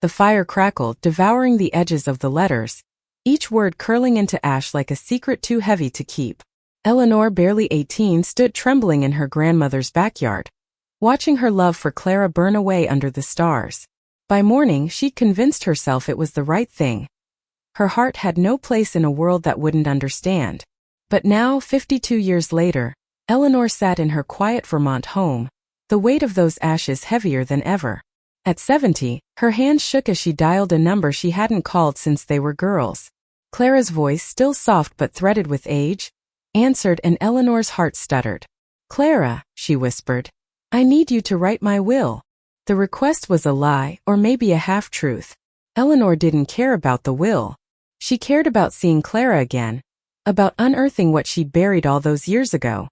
The fire crackled, devouring the edges of the letters, each word curling into ash like a secret too heavy to keep. Eleanor, barely 18, stood trembling in her grandmother's backyard, watching her love for Clara burn away under the stars. By morning, she'd convinced herself it was the right thing. Her heart had no place in a world that wouldn't understand. But now, 52 years later, Eleanor sat in her quiet Vermont home, the weight of those ashes heavier than ever. At 70, her hands shook as she dialed a number she hadn't called since they were girls. Clara's voice, still soft but threaded with age, answered, and Eleanor's heart stuttered. "Clara," she whispered, "I need you to write my will." The request was a lie, or maybe a half-truth. Eleanor didn't care about the will. She cared about seeing Clara again, about unearthing what she'd buried all those years ago.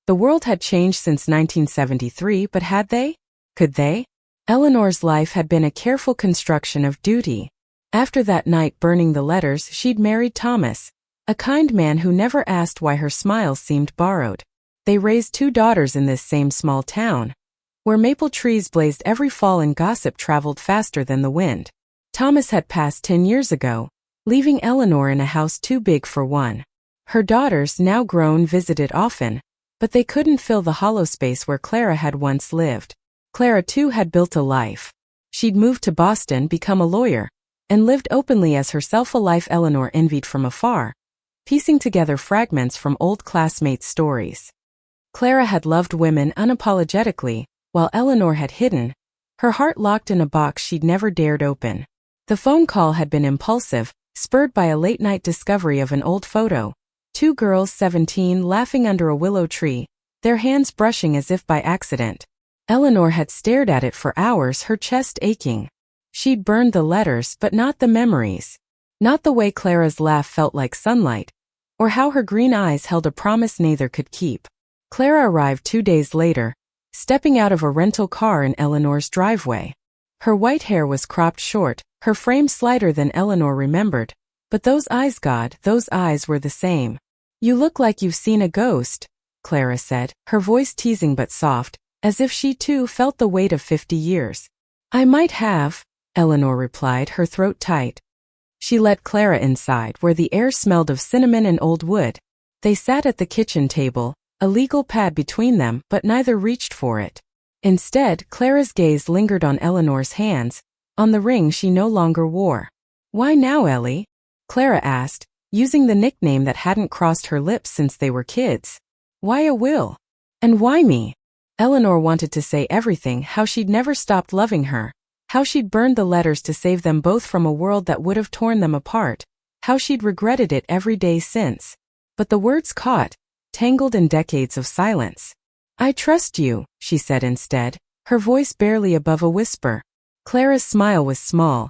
The world had changed since 1973, but had they? Could they? Eleanor's life had been a careful construction of duty. After that night burning the letters, she'd married Thomas, a kind man who never asked why her smiles seemed borrowed. They raised 2 daughters in this same small town, where maple trees blazed every fall and gossip traveled faster than the wind. Thomas had passed 10 years ago, leaving Eleanor in a house too big for one. Her daughters, now grown, visited often, but they couldn't fill the hollow space where Clara had once lived. Clara, too, had built a life. She'd moved to Boston, become a lawyer, and lived openly as herself, a life Eleanor envied from afar, piecing together fragments from old classmates' stories. Clara had loved women unapologetically, while Eleanor had hidden, her heart locked in a box she'd never dared open. The phone call had been impulsive, spurred by a late-night discovery of an old photo. 2 girls, 17, laughing under a willow tree, their hands brushing as if by accident. Eleanor had stared at it for hours, her chest aching. She'd burned the letters, but not the memories. Not the way Clara's laugh felt like sunlight, or how her green eyes held a promise neither could keep. Clara arrived 2 days later, stepping out of a rental car in Eleanor's driveway. Her white hair was cropped short, her frame slighter than Eleanor remembered, but those eyes, God, those eyes were the same. "You look like you've seen a ghost," Clara said, her voice teasing but soft, as if she too felt the weight of 50 years. "I might have," Eleanor replied, her throat tight. She led Clara inside, where the air smelled of cinnamon and old wood. They sat at the kitchen table, a legal pad between them, but neither reached for it. Instead, Clara's gaze lingered on Eleanor's hands, on the ring she no longer wore. "Why now, Ellie?" Clara asked, using the nickname that hadn't crossed her lips since they were kids. "Why a will? And why me?" Eleanor wanted to say everything, how she'd never stopped loving her, how she'd burned the letters to save them both from a world that would have torn them apart, how she'd regretted it every day since. But the words caught, tangled in decades of silence. "I trust you," she said instead, her voice barely above a whisper. Clara's smile was small,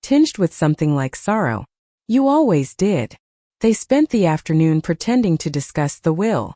tinged with something like sorrow. "You always did." They spent the afternoon pretending to discuss the will.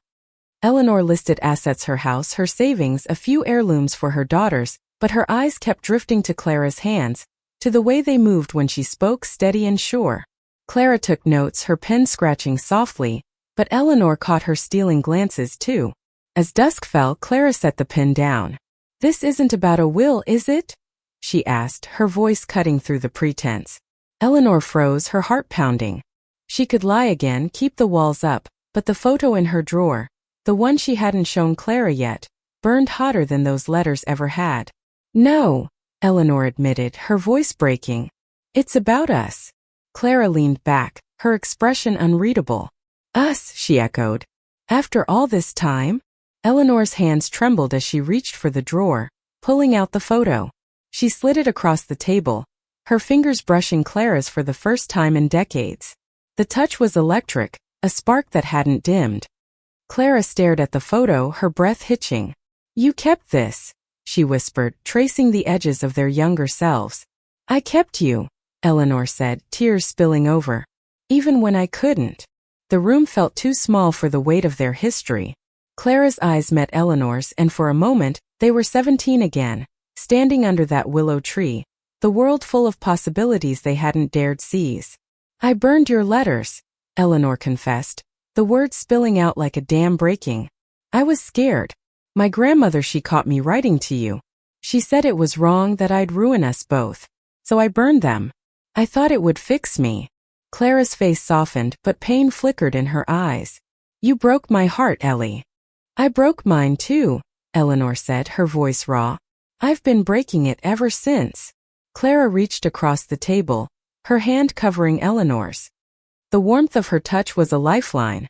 Eleanor listed assets: her house, her savings, a few heirlooms for her daughters, but her eyes kept drifting to Clara's hands, to the way they moved when she spoke, steady and sure. Clara took notes, her pen scratching softly, but Eleanor caught her stealing glances too. As dusk fell, Clara set the pen down. "This isn't about a will, is it?" she asked, her voice cutting through the pretense. Eleanor froze, her heart pounding. She could lie again, keep the walls up, but the photo in her drawer, the one she hadn't shown Clara yet, burned hotter than those letters ever had. "No," Eleanor admitted, her voice breaking. "It's about us." Clara leaned back, her expression unreadable. "Us," she echoed. "After all this time?" Eleanor's hands trembled as she reached for the drawer, pulling out the photo. She slid it across the table, her fingers brushing Clara's for the first time in decades. The touch was electric, a spark that hadn't dimmed. Clara stared at the photo, her breath hitching. "You kept this," she whispered, tracing the edges of their younger selves. "I kept you," Eleanor said, tears spilling over. "Even when I couldn't." The room felt too small for the weight of their history. Clara's eyes met Eleanor's, and for a moment, they were 17 again, standing under that willow tree, the world full of possibilities they hadn't dared seize. "I burned your letters," Eleanor confessed, the words spilling out like a dam breaking. "I was scared. My grandmother, she caught me writing to you. She said it was wrong, that I'd ruin us both." so I burned them. I thought it would fix me. Clara's face softened, but pain flickered in her eyes. You broke my heart, Ellie. I broke mine too, Eleanor said, her voice raw. I've been breaking it ever since. Clara reached across the table, her hand covering Eleanor's. The warmth of her touch was a lifeline,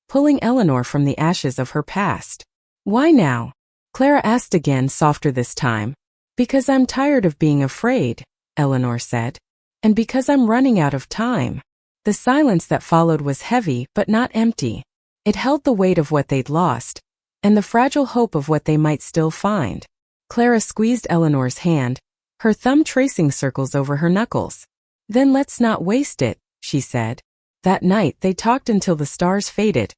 pulling Eleanor from the ashes of her past. Why now? Clara asked again, softer this time. Because I'm tired of being afraid, Eleanor said. And because I'm running out of time. The silence that followed was heavy but not empty. It held the weight of what they'd lost, and the fragile hope of what they might still find. Clara squeezed Eleanor's hand, her thumb tracing circles over her knuckles. Then let's not waste it, she said. That night they talked until the stars faded,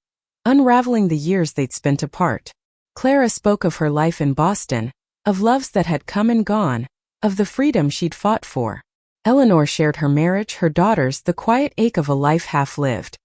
unraveling the years they'd spent apart. Clara spoke of her life in Boston, of loves that had come and gone, of the freedom she'd fought for. Eleanor shared her marriage, her daughters, the quiet ache of a life half-lived.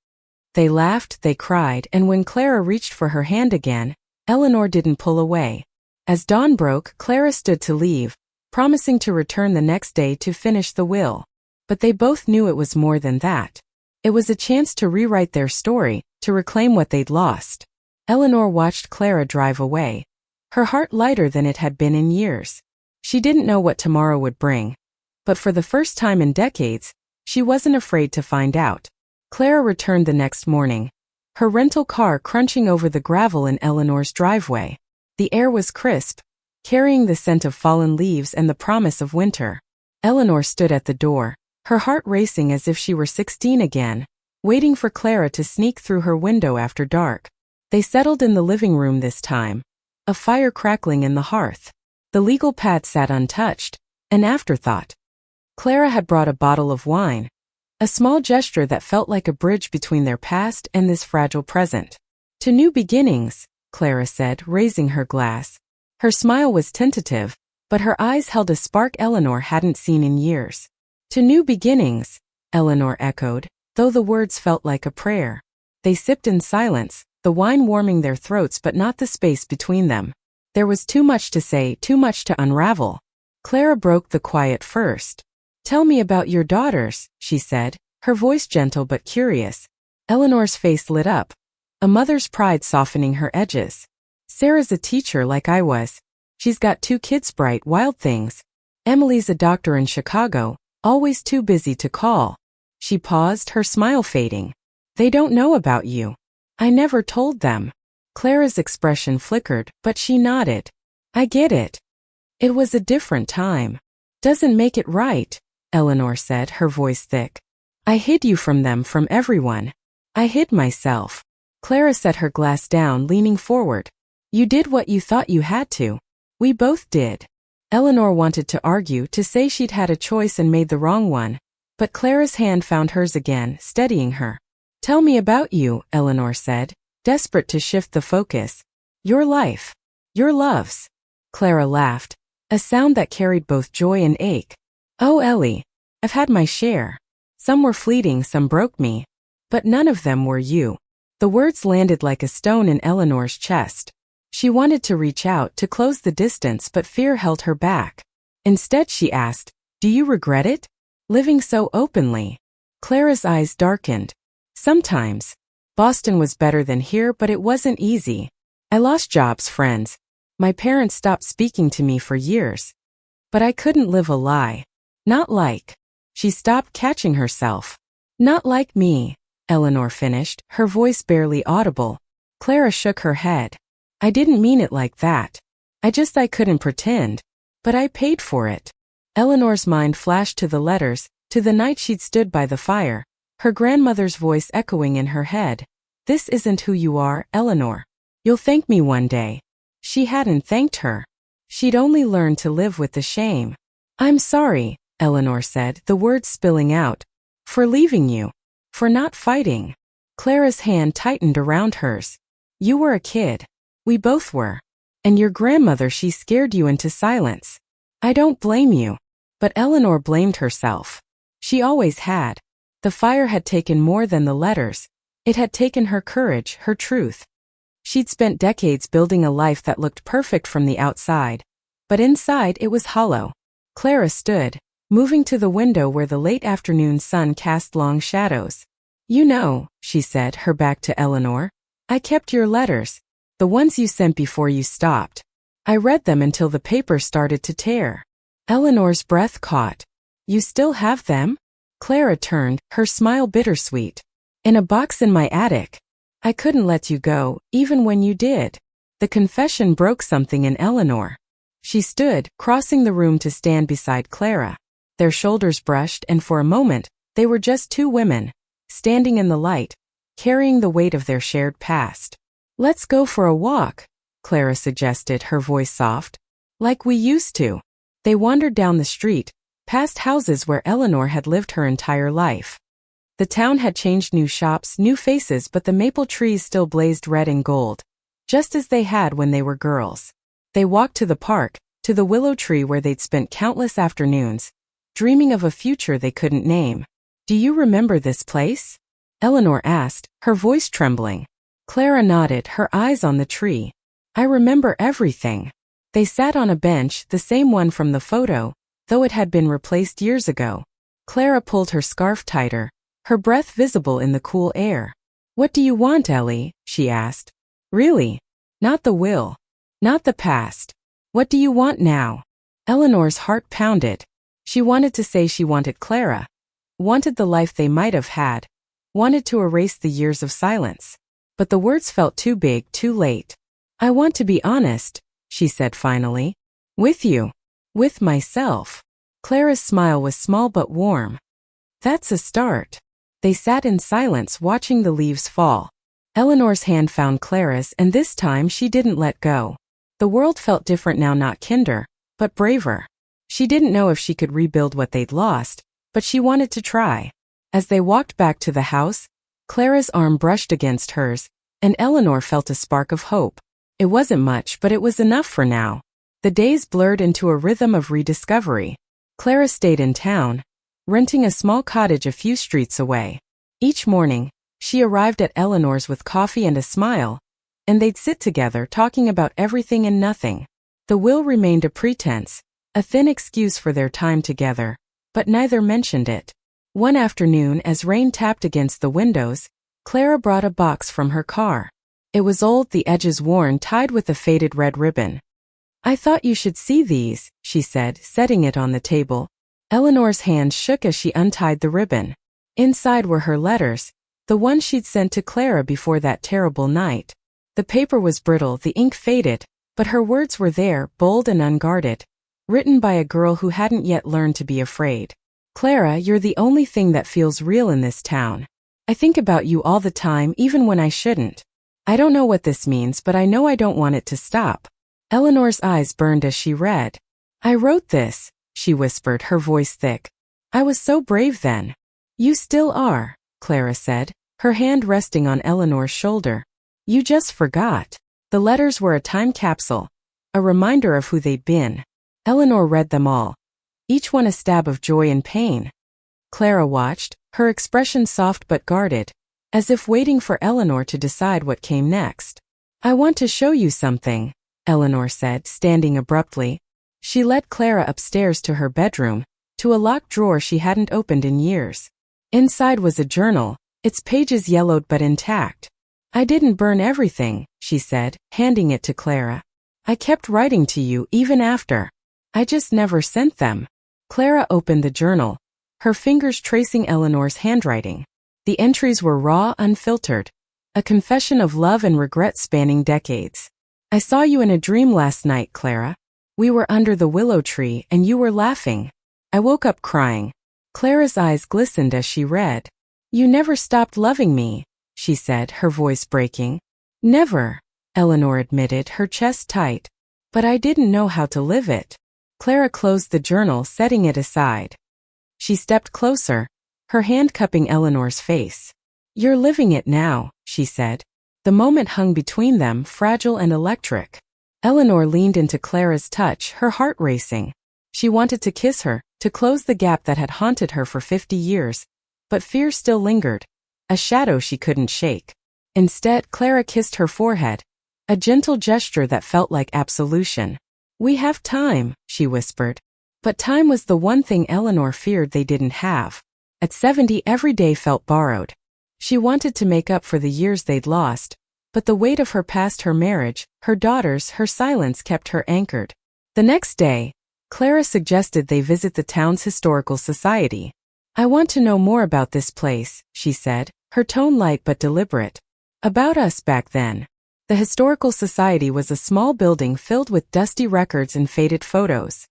They laughed, they cried, and when Clara reached for her hand again, Eleanor didn't pull away. As dawn broke, Clara stood to leave, promising to return the next day to finish the will. But they both knew it was more than that. It was a chance to rewrite their story, to reclaim what they'd lost. Eleanor watched Clara drive away, her heart lighter than it had been in years. She didn't know what tomorrow would bring, but for the first time in decades, she wasn't afraid to find out. Clara returned the next morning, her rental car crunching over the gravel in Eleanor's driveway. The air was crisp, carrying the scent of fallen leaves and the promise of winter. Eleanor stood at the door, her heart racing as if she were 16 again, waiting for Clara to sneak through her window after dark. They settled in the living room this time, a fire crackling in the hearth. The legal pad sat untouched, an afterthought. Clara had brought a bottle of wine, a small gesture that felt like a bridge between their past and this fragile present. To new beginnings, Clara said, raising her glass. Her smile was tentative, but her eyes held a spark Eleanor hadn't seen in years. To new beginnings, Eleanor echoed, though the words felt like a prayer. They sipped in silence, the wine warming their throats but not the space between them. There was too much to say, too much to unravel. Clara broke the quiet first. Tell me about your daughters, she said, her voice gentle but curious. Eleanor's face lit up, a mother's pride softening her edges. Sarah's a teacher like I was. She's got 2 kids, bright, wild things. Emily's a doctor in Chicago, always too busy to call. She paused, her smile fading. They don't know about you. I never told them. Clara's expression flickered, but she nodded. I get it. It was a different time. Doesn't make it right, Eleanor said, her voice thick. I hid you from them, from everyone. I hid myself. Clara set her glass down, leaning forward. You did what you thought you had to. We both did. Eleanor wanted to argue, to say she'd had a choice and made the wrong one, but Clara's hand found hers again, steadying her. Tell me about you, Eleanor said, desperate to shift the focus. Your life. Your loves. Clara laughed, a sound that carried both joy and ache. Oh, Ellie, I've had my share. Some were fleeting, some broke me. But none of them were you. The words landed like a stone in Eleanor's chest. She wanted to reach out, to close the distance, but fear held her back. Instead she asked, do you regret it? Living so openly. Clara's eyes darkened. Sometimes. Boston was better than here, but it wasn't easy. I lost jobs, friends. My parents stopped speaking to me for years. But I couldn't live a lie. Not like. She stopped, catching herself. Not like me, Eleanor finished, her voice barely audible. Clara shook her head. I didn't mean it like that. I couldn't pretend. But I paid for it. Eleanor's mind flashed to the letters, to the night she'd stood by the fire, her grandmother's voice echoing in her head. This isn't who you are, Eleanor. You'll thank me one day. She hadn't thanked her. She'd only learned to live with the shame. I'm sorry, Eleanor said, the words spilling out. For leaving you. For not fighting. Clara's hand tightened around hers. You were a kid. We both were. And your grandmother, she scared you into silence. I don't blame you. But Eleanor blamed herself. She always had. The fire had taken more than the letters. It had taken her courage, her truth. She'd spent decades building a life that looked perfect from the outside. But inside it was hollow. Clara stood, moving to the window where the late afternoon sun cast long shadows. "You know," she said, her back to Eleanor, "I kept your letters, the ones you sent before you stopped. I read them until the paper started to tear." Eleanor's breath caught. "You still have them?" Clara turned, her smile bittersweet. "In a box in my attic. I couldn't let you go, even when you did." The confession broke something in Eleanor. She stood, crossing the room to stand beside Clara. Their shoulders brushed, and for a moment, they were just two women, standing in the light, carrying the weight of their shared past. "Let's go for a walk," Clara suggested, her voice soft. "Like we used to." They wandered down the street, past houses where Eleanor had lived her entire life. The town had changed, new shops, new faces, but the maple trees still blazed red and gold, just as they had when they were girls. They walked to the park, to the willow tree where they'd spent countless afternoons, dreaming of a future they couldn't name. "Do you remember this place?" Eleanor asked, her voice trembling. Clara nodded, her eyes on the tree. "I remember everything." They sat on a bench, the same one from the photo, though it had been replaced years ago. Clara pulled her scarf tighter, her breath visible in the cool air. "What do you want, Ellie?" she asked. "Really? Not the will. Not the past. What do you want now?" Eleanor's heart pounded. She wanted to say she wanted Clara, wanted the life they might have had, wanted to erase the years of silence. But the words felt too big, too late. "I want to be honest," she said finally. "With you. With myself." Clara's smile was small but warm. "That's a start." They sat in silence, watching the leaves fall. Eleanor's hand found Clara's, and this time she didn't let go. The world felt different now, not kinder, but braver. She didn't know if she could rebuild what they'd lost, but she wanted to try. As they walked back to the house, Clara's arm brushed against hers, and Eleanor felt a spark of hope. It wasn't much, but it was enough for now. The days blurred into a rhythm of rediscovery. Clara stayed in town, renting a small cottage a few streets away. Each morning, she arrived at Eleanor's with coffee and a smile, and they'd sit together talking about everything and nothing. The will remained a pretense, a thin excuse for their time together, but neither mentioned it. One afternoon, as rain tapped against the windows, Clara brought a box from her car. It was old, the edges worn, tied with a faded red ribbon. "I thought you should see these," she said, setting it on the table. Eleanor's hand shook as she untied the ribbon. Inside were her letters, the ones she'd sent to Clara before that terrible night. The paper was brittle, the ink faded, but her words were there, bold and unguarded, written by a girl who hadn't yet learned to be afraid. "Clara, you're the only thing that feels real in this town. I think about you all the time, even when I shouldn't. I don't know what this means, but I know I don't want it to stop." Eleanor's eyes burned as she read. "I wrote this," she whispered, her voice thick. "I was so brave then." "You still are," Clara said, her hand resting on Eleanor's shoulder. "You just forgot." The letters were a time capsule, a reminder of who they'd been. Eleanor read them all, each one a stab of joy and pain. Clara watched, her expression soft but guarded, as if waiting for Eleanor to decide what came next. "I want to show you something," Eleanor said, standing abruptly. She led Clara upstairs to her bedroom, to a locked drawer she hadn't opened in years. Inside was a journal, its pages yellowed but intact. "I didn't burn everything," she said, handing it to Clara. "I kept writing to you even after. I just never sent them." Clara opened the journal, her fingers tracing Eleanor's handwriting. The entries were raw, unfiltered, a confession of love and regret spanning decades. "I saw you in a dream last night, Clara. We were under the willow tree and you were laughing. I woke up crying." Clara's eyes glistened as she read. "You never stopped loving me," she said, her voice breaking. "Never," Eleanor admitted, her chest tight. "But I didn't know how to live it." Clara closed the journal, setting it aside. She stepped closer, her hand cupping Eleanor's face. "You're living it now," she said. The moment hung between them, fragile and electric. Eleanor leaned into Clara's touch, her heart racing. She wanted to kiss her, to close the gap that had haunted her for 50 years, but fear still lingered, a shadow she couldn't shake. Instead, Clara kissed her forehead, a gentle gesture that felt like absolution. "We have time," she whispered. But time was the one thing Eleanor feared they didn't have. At 70, every day felt borrowed. She wanted to make up for the years they'd lost, but the weight of her past, her marriage, her daughters, her silence kept her anchored. The next day, Clara suggested they visit the town's historical society. "I want to know more about this place," she said, her tone light but deliberate. "About us back then." The historical society was a small building filled with dusty records and faded photos.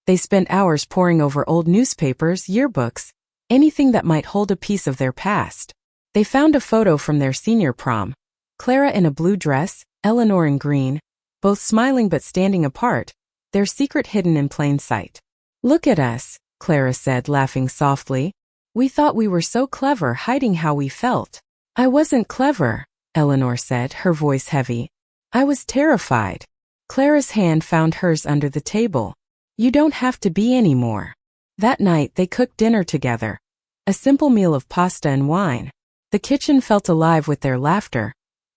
They spent hours poring over old newspapers, yearbooks, anything that might hold a piece of their past. They found a photo from their senior prom. Clara in a blue dress, Eleanor in green, both smiling but standing apart, their secret hidden in plain sight. "Look at us," Clara said, laughing softly. "We thought we were so clever hiding how we felt." "I wasn't clever," Eleanor said, her voice heavy. "I was terrified." Clara's hand found hers under the table. "You don't have to be anymore." That night they cooked dinner together. A simple meal of pasta and wine. The kitchen felt alive with their laughter,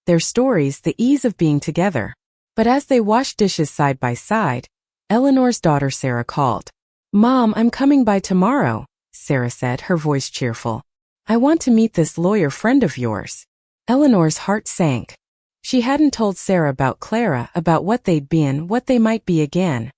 their stories, the ease of being together. But as they washed dishes side by side, Eleanor's daughter Sarah called. "Mom, I'm coming by tomorrow," Sarah said, her voice cheerful. "I want to meet this lawyer friend of yours." Eleanor's heart sank. She hadn't told Sarah about Clara, about what they'd been, what they might be again.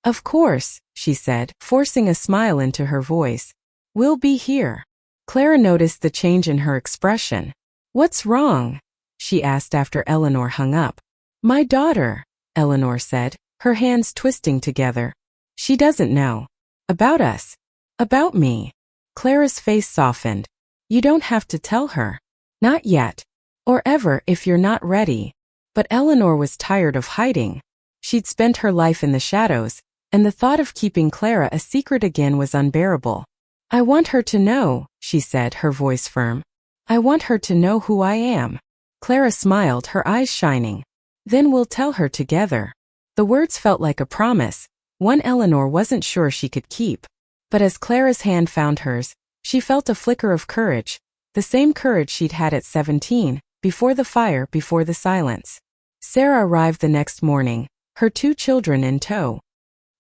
"Of course," she said, forcing a smile into her voice. "We'll be here." Clara noticed the change in her expression. "What's wrong?" she asked after Eleanor hung up. "My daughter," Eleanor said, her hands twisting together. "She doesn't know. About us. About me." Clara's face softened. "You don't have to tell her. Not yet. Or ever if you're not ready." But Eleanor was tired of hiding. She'd spent her life in the shadows, and the thought of keeping Clara a secret again was unbearable. "I want her to know," she said, her voice firm. "I want her to know who I am." Clara smiled, her eyes shining. "Then we'll tell her together." The words felt like a promise, one Eleanor wasn't sure she could keep. But as Clara's hand found hers, she felt a flicker of courage, the same courage she'd had at 17, before the fire, before the silence. Sarah arrived the next morning, her 2 children in tow.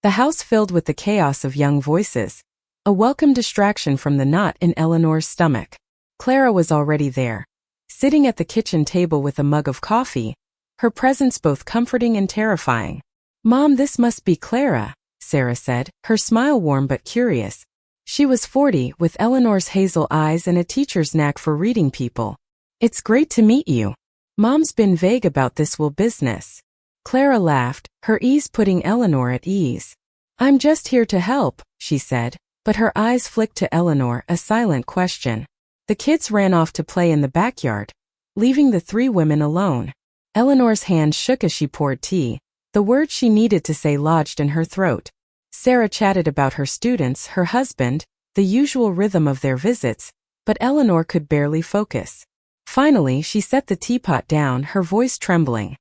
The house filled with the chaos of young voices, a welcome distraction from the knot in Eleanor's stomach. Clara was already there, sitting at the kitchen table with a mug of coffee, her presence both comforting and terrifying. "Mom, this must be Clara," Sarah said, her smile warm but curious. She was 40, with Eleanor's hazel eyes and a teacher's knack for reading people. "It's great to meet you. Mom's been vague about this will business." Clara laughed, her ease putting Eleanor at ease. "I'm just here to help," she said, but her eyes flicked to Eleanor, a silent question. The kids ran off to play in the backyard, leaving the 3 women alone. Eleanor's hand shook as she poured tea, the words she needed to say lodged in her throat. Sarah chatted about her students, her husband, the usual rhythm of their visits, but Eleanor could barely focus. Finally, she set the teapot down, her voice trembling.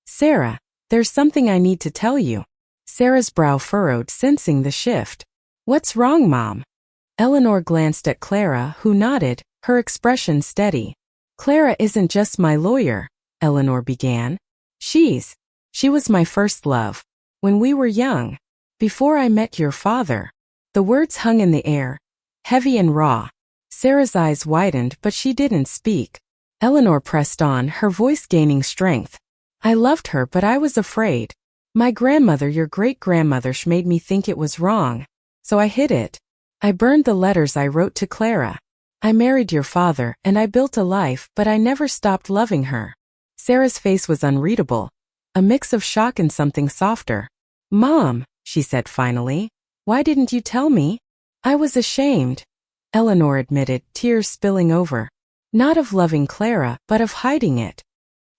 "Sarah, there's something I need to tell you." Sarah's brow furrowed, sensing the shift. "What's wrong, Mom?" Eleanor glanced at Clara, who nodded, her expression steady. "Clara isn't just my lawyer," Eleanor began. She was my first love. When we were young. Before I met your father." The words hung in the air, heavy and raw. Sarah's eyes widened, but she didn't speak. Eleanor pressed on, her voice gaining strength. "I loved her, but I was afraid. My grandmother, your great-grandmother, made me think it was wrong. So I hid it. I burned the letters I wrote to Clara. I married your father, and I built a life, but I never stopped loving her." Sarah's face was unreadable, a mix of shock and something softer. "Mom," she said finally, "why didn't you tell me?" "I was ashamed," Eleanor admitted, tears spilling over. "Not of loving Clara, but of hiding it.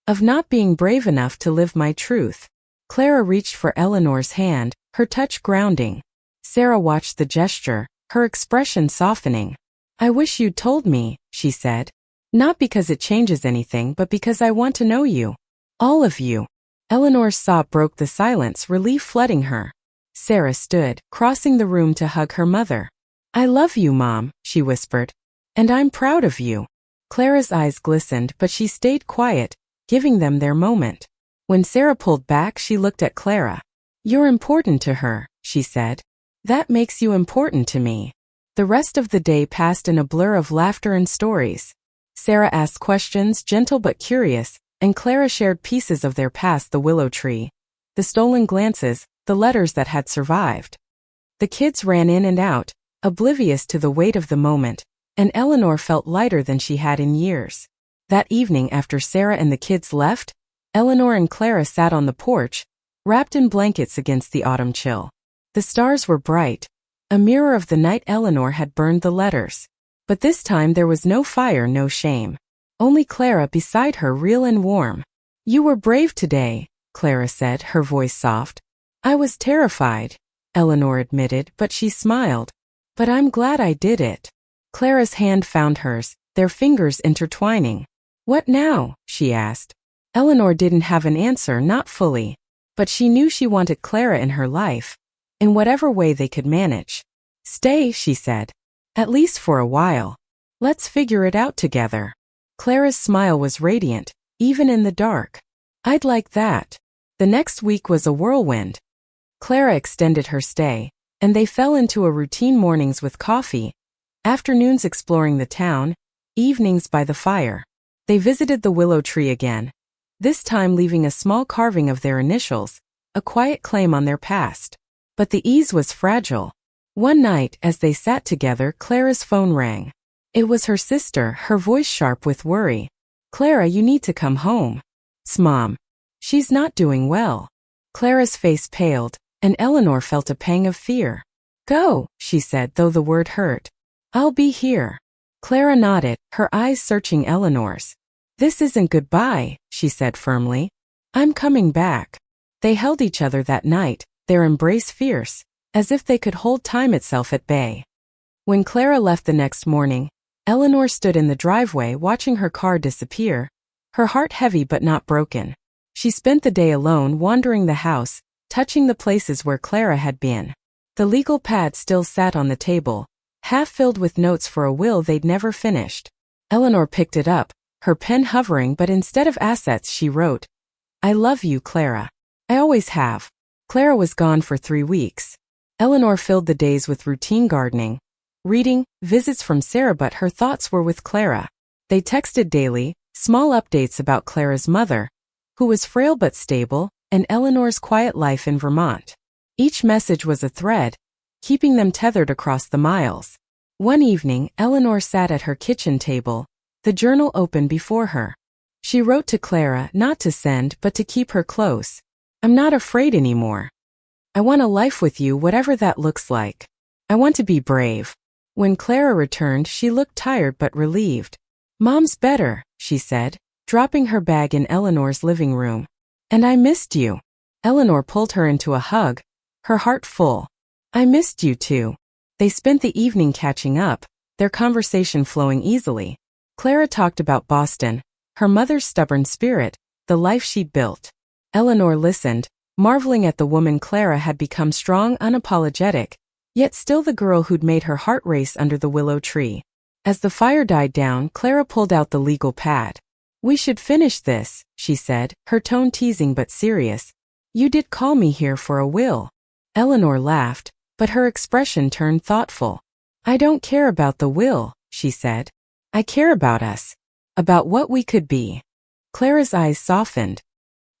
Of not being brave enough to live my truth." Clara reached for Eleanor's hand, her touch grounding. Sarah watched the gesture, her expression softening. "I wish you'd told me," she said. "Not because it changes anything, but because I want to know you. All of you." Eleanor's sob broke the silence, relief flooding her. Sarah stood, crossing the room to hug her mother. "I love you, Mom," she whispered. "And I'm proud of you." Clara's eyes glistened, but she stayed quiet, giving them their moment. When Sarah pulled back, she looked at Clara. "You're important to her," she said. That makes you important to me. The rest of the day passed in a blur of laughter and stories. Sarah asked questions, gentle but curious, and Clara shared pieces of their past: the willow tree, the stolen glances, the letters that had survived. The kids ran in and out, oblivious to the weight of the moment, and Eleanor felt lighter than she had in years. That evening, after Sarah and the kids left, Eleanor and Clara sat on the porch, wrapped in blankets against the autumn chill. The stars were bright, a mirror of the night Eleanor had burned the letters. But this time there was no fire, no shame. Only Clara beside her, real and warm. "You were brave today," Clara said, her voice soft. "I was terrified," Eleanor admitted, but she smiled. "But I'm glad I did it." Clara's hand found hers, their fingers intertwining. "What now?" she asked. Eleanor didn't have an answer, not fully. But she knew she wanted Clara in her life, in whatever way they could manage. "Stay," she said. "At least for a while. Let's figure it out together." Clara's smile was radiant, even in the dark. "I'd like that." The next week was a whirlwind. Clara extended her stay, and they fell into a routine: mornings with coffee, afternoons exploring the town, evenings by the fire. They visited the willow tree again, this time leaving a small carving of their initials, a quiet claim on their past. But the ease was fragile. One night, as they sat together, Clara's phone rang. It was her sister, her voice sharp with worry. "Clara, you need to come home." "It's Mom. She's not doing well." Clara's face paled, and Eleanor felt a pang of fear. "Go," she said, though the word hurt. "I'll be here." Clara nodded, her eyes searching Eleanor's. "This isn't goodbye," she said firmly. "I'm coming back." They held each other that night, their embrace fierce, as if they could hold time itself at bay. When Clara left the next morning, Eleanor stood in the driveway watching her car disappear, her heart heavy but not broken. She spent the day alone, wandering the house, touching the places where Clara had been. The legal pad still sat on the table, half filled with notes for a will they'd never finished. Eleanor picked it up, her pen hovering, but instead of assets she wrote, "I love you, Clara. I always have." Clara was gone for 3 weeks. Eleanor filled the days with routine: gardening, reading, visits from Sarah, but her thoughts were with Clara. They texted daily, small updates about Clara's mother, who was frail but stable, and Eleanor's quiet life in Vermont. Each message was a thread, keeping them tethered across the miles. One evening, Eleanor sat at her kitchen table, the journal open before her. She wrote to Clara, not to send, but to keep her close. "I'm not afraid anymore. I want a life with you, whatever that looks like. I want to be brave." When Clara returned, she looked tired but relieved. "Mom's better," she said, dropping her bag in Eleanor's living room. "And I missed you." Eleanor pulled her into a hug, her heart full. "I missed you too." They spent the evening catching up, their conversation flowing easily. Clara talked about Boston, her mother's stubborn spirit, the life she'd built. Eleanor listened, marveling at the woman Clara had become: strong, unapologetic, yet still the girl who'd made her heart race under the willow tree. As the fire died down, Clara pulled out the legal pad. "We should finish this," she said, her tone teasing but serious. "You did call me here for a will." Eleanor laughed, but her expression turned thoughtful. "I don't care about the will," she said. "I care about us. About what we could be." Clara's eyes softened.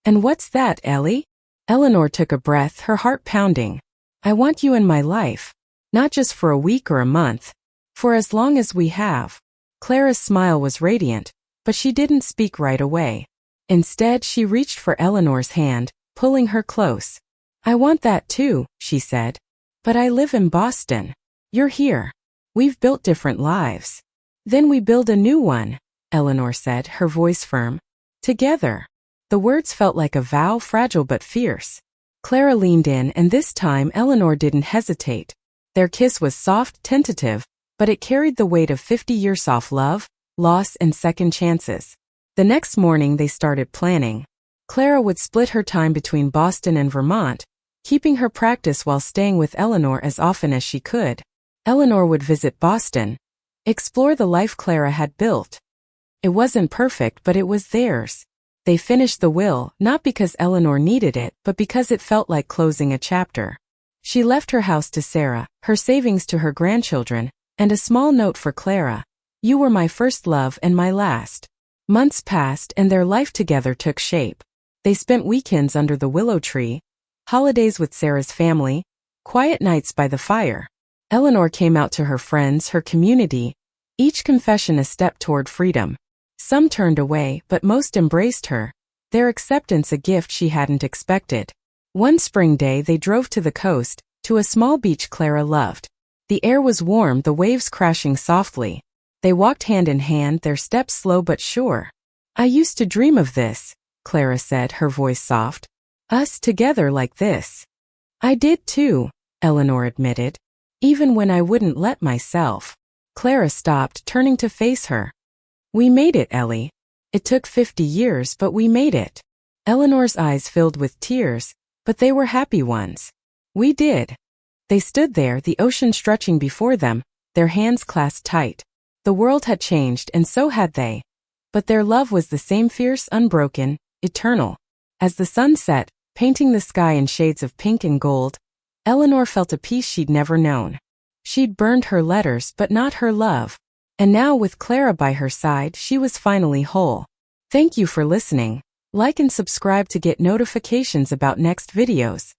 "And what's that, Ellie?" Eleanor took a breath, her heart pounding. "I want you in my life. Not just for a week or a month. For as long as we have." Clara's smile was radiant, but she didn't speak right away. Instead, she reached for Eleanor's hand, pulling her close. "I want that too," she said. "But I live in Boston. You're here. We've built different lives. Then we build a new one," Eleanor said, her voice firm. "Together." The words felt like a vow, fragile but fierce. Clara leaned in, and this time Eleanor didn't hesitate. Their kiss was soft, tentative, but it carried the weight of 50 years of love, loss, and second chances. The next morning they started planning. Clara would split her time between Boston and Vermont, keeping her practice while staying with Eleanor as often as she could. Eleanor would visit Boston, explore the life Clara had built. It wasn't perfect, but it was theirs. They finished the will, not because Eleanor needed it, but because it felt like closing a chapter. She left her house to Sarah, her savings to her grandchildren, and a small note for Clara. You were my first love and my last. Months passed and their life together took shape. They spent weekends under the willow tree, holidays with Sarah's family, quiet nights by the fire. Eleanor came out to her friends, her community, each confession a step toward freedom. Some turned away, but most embraced her, their acceptance a gift she hadn't expected. One spring day they drove to the coast, to a small beach Clara loved. The air was warm, the waves crashing softly. They walked hand in hand, their steps slow but sure. I used to dream of this, Clara said, her voice soft. Us together like this. I did too, Eleanor admitted. Even when I wouldn't let myself. Clara stopped, turning to face her. We made it, Ellie. It took 50 years, but we made it. Eleanor's eyes filled with tears, but they were happy ones. We did. They stood there, the ocean stretching before them, their hands clasped tight. The world had changed and so had they. But their love was the same, fierce, unbroken, eternal. As the sun set, painting the sky in shades of pink and gold, Eleanor felt a peace she'd never known. She'd burned her letters but not her love. And now with Clara by her side, she was finally whole. Thank you for listening. Like and subscribe to get notifications about next videos.